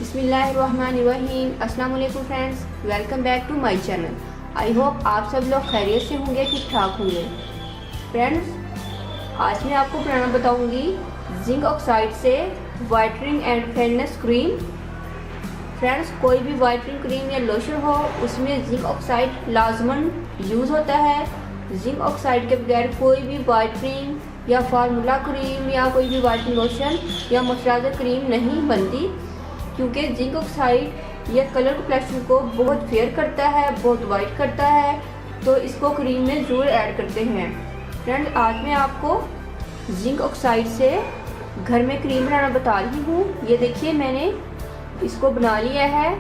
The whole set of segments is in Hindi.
बिस्मिल्लाहिर्रहमानिर्रहीम। अस्सलाम वालेकुम friends, welcome back to my channel. I hope आप सब लोग खैरियत से होंगे, ठीक ठाक होंगे। फ्रेंड्स, आज मैं आपको बनाना बताऊंगी जिंक ऑक्साइड से whitening and fairness cream. Friends, कोई भी वाइटनिंग क्रीम या लोशन हो उसमें जिंक ऑक्साइड लाजमन यूज़ होता है। जिंक ऑक्साइड के बगैर कोई भी वाइटनिंग या फार्मूला क्रीम या कोई भी वाइटनिंग लोशन या मॉइस्चराइजर क्रीम नहीं बनती, क्योंकि जिंक ऑक्साइड ये कलर कॉम्प्लेक्शन को बहुत फेयर करता है, बहुत वाइट करता है, तो इसको क्रीम में ज़रूर ऐड करते हैं। फ्रेंड्स, आज मैं आपको जिंक ऑक्साइड से घर में क्रीम बनाना बता रही हूँ। ये देखिए, मैंने इसको बना लिया है।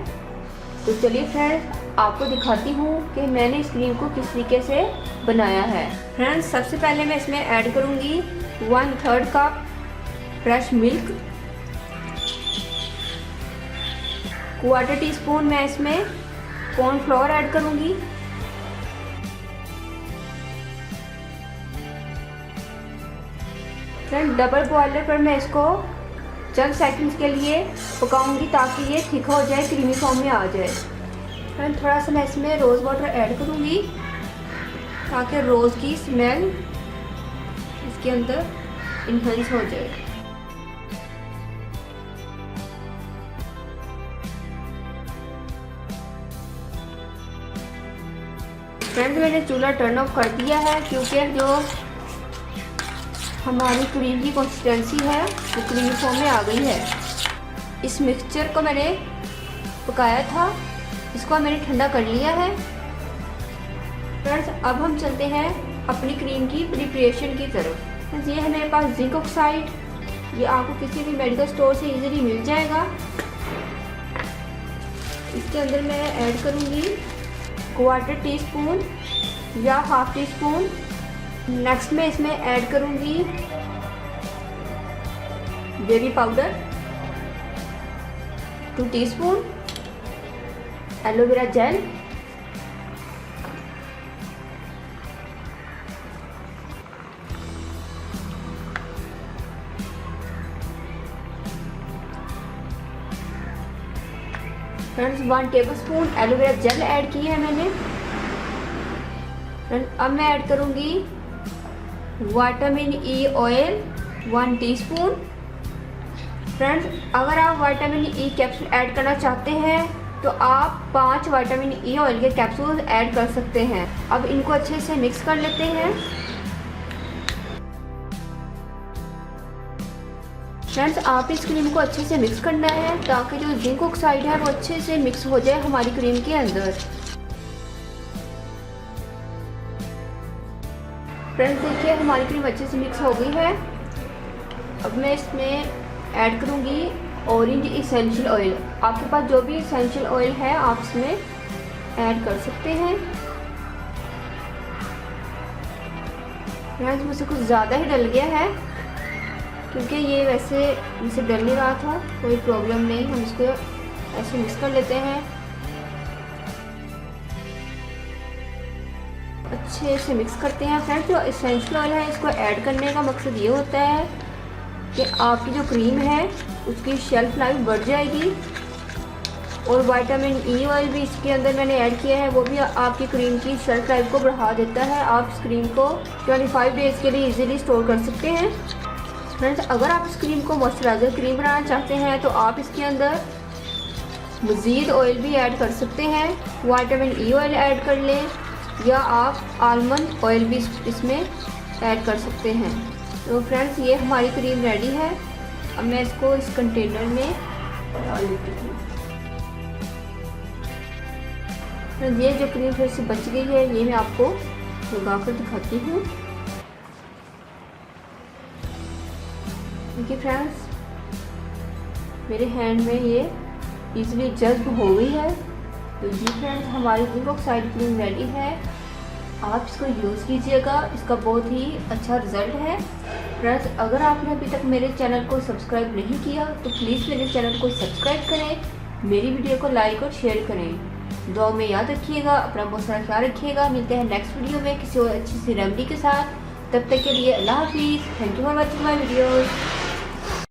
तो चलिए फ्रेंड्स, आपको दिखाती हूँ कि मैंने इस क्रीम को किस तरीके से बनाया है। फ्रेंड्स, सबसे पहले मैं इसमें ऐड करूँगी 1/3 कप फ्रेश मिल्क, 1/4 टीस्पून मैं इसमें कॉर्नफ्लोर ऐड करूँगी, फ्रेंड डबल बॉयलर पर मैं इसको चंद सेकंड्स के लिए पकाऊंगी ताकि ये थिक हो जाए, क्रीमी फॉर्म में आ जाए। फ्रेंड, थोड़ा सा मैं इसमें रोज़ वाटर ऐड करूँगी ताकि रोज़ की स्मेल इसके अंदर इन्हेंस हो जाए। फ्रेंड्स, मैंने चूल्हा टर्न ऑफ कर दिया है क्योंकि जो हमारी क्रीम की कंसिस्टेंसी है वो क्रीमी फॉर्म में आ गई है। इस मिक्सचर को मैंने पकाया था, इसको मैंने ठंडा कर लिया है। फ्रेंड्स, अब हम चलते हैं अपनी क्रीम की प्रिपरेशन की तरफ। ये है मेरे पास जिंक ऑक्साइड, ये आपको किसी भी मेडिकल स्टोर से इजीली मिल जाएगा। इसके अंदर मैं ऐड करूँगी 1/4 टीस्पून या 1/2 टीस्पून। नेक्स्ट मैं इसमें ऐड करूँगी baby powder 2 teaspoon, aloe vera gel, friends 1 tablespoon aloe vera gel add की है मैंने। फ्रेंड्स, अब मैं ऐड करूँगी vitamin E oil 1 teaspoon. Friends, अगर आप विटामिन ई कैप्सूल ऐड करना चाहते हैं तो आप 5 विटामिन ई ऑयल के कैप्सूल ऐड कर सकते हैं। अब इनको अच्छे से मिक्स कर लेते हैं। फ्रेंड्स, आप इस क्रीम को अच्छे से मिक्स करना है ताकि जो जिंक ऑक्साइड है वो अच्छे से मिक्स हो जाए हमारी क्रीम के अंदर। फ्रेंड्स, देखिए हमारी क्रीम अच्छे से मिक्स हो गई है। अब मैं इसमें ऐड करूँगी ऑरेंज इसेंशियल ऑयल। आपके पास जो भी इसेंशियल ऑयल है आप इसमें ऐड कर सकते हैं। फ्रेंड्स, मुझसे कुछ ज़्यादा ही डल गया है क्योंकि ये वैसे मुझसे डल नहीं रहा था, कोई प्रॉब्लम नहीं। हम इसको ऐसे मिक्स कर लेते हैं, अच्छे से मिक्स करते हैं। फ्रेंड्स, जो इसेंशियल ऑयल है इसको ऐड करने का मकसद ये होता है कि आपकी जो क्रीम है उसकी शेल्फ लाइफ बढ़ जाएगी, और विटामिन ई ऑयल भी इसके अंदर मैंने ऐड किया है, वो भी आपकी क्रीम की शेल्फ लाइफ को बढ़ा देता है। आप इस क्रीम को 25 डेज़ के लिए इजीली स्टोर कर सकते हैं। फ्रेंड्स, अगर आप इस क्रीम को मॉइस्चराइजर क्रीम बनाना चाहते हैं तो आप इसके अंदर मज़ीद ऑयल भी ऐड कर सकते हैं, विटामिन ई ऑयल ऐड कर लें या आप आलमंड ऑयल भी इसमें ऐड कर सकते हैं। तो फ्रेंड्स, ये हमारी क्रीम रेडी है। अब मैं इसको इस कंटेनर में डाल देती हूँ। फ्रेंड्स, ये जो क्रीम फिर से बच गई है ये मैं आपको लगा कर दिखाती हूँ। देखिए फ्रेंड्स, मेरे हैंड में ये इजीली जज्ब हो गई है। तो जी फ्रेंड्स, हमारी जिंक ऑक्साइड क्रीम रेडी है। आप इसको यूज़ कीजिएगा, इसका बहुत ही अच्छा रिजल्ट है। फ्रेंड्स, अगर आपने अभी तक मेरे चैनल को सब्सक्राइब नहीं किया तो प्लीज़ मेरे चैनल को सब्सक्राइब करें, मेरी वीडियो को लाइक और शेयर करें। दुआ में याद रखिएगा, अपना बहुत सारा ख्याल रखिएगा। मिलते हैं नेक्स्ट वीडियो में किसी और अच्छी सी रेमेडी के साथ। तब तक के लिए अल्लाह हाफिज़। Thank you for watching my videos.